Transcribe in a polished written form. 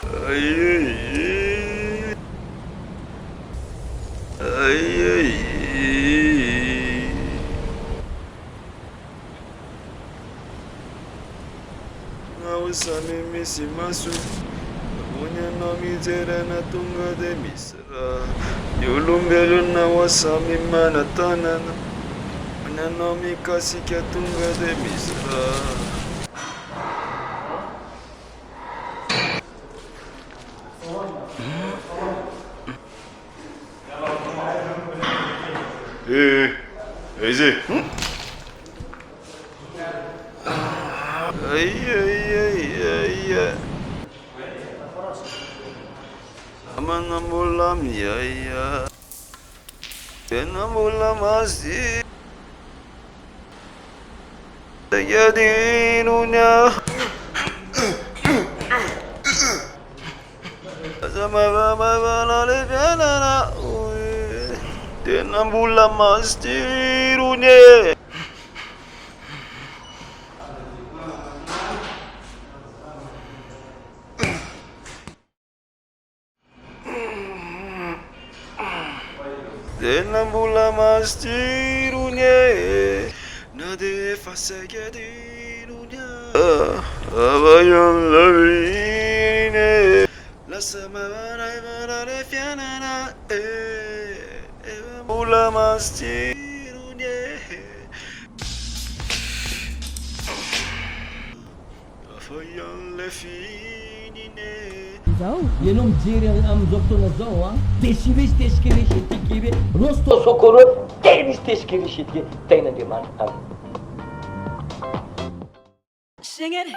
Ay ay ay. Nawasami misimasu. Punya nami terana tunga de misra. Yulum belun nawasami manatanana. Punya nami kasih tunga de misra. Eze. Ay ay ay ay ay. Aman bulam ya ya. Ben bulamazdım. Yadinunya. Sama bana le bana. Ben bulamazdım. Denen bulamazdır unya. Nade fasegedir unya. Avayon lavine. La semana bana refianana. Bulamazdır unya. Avayon lefinine. Zo, je noemt Zeren doktoruna zo ha. Teşkiviş teşkivişi gibi. Rosto sokoru gelmiş teşkivişi gibi. Teyne diyor man. Sing it.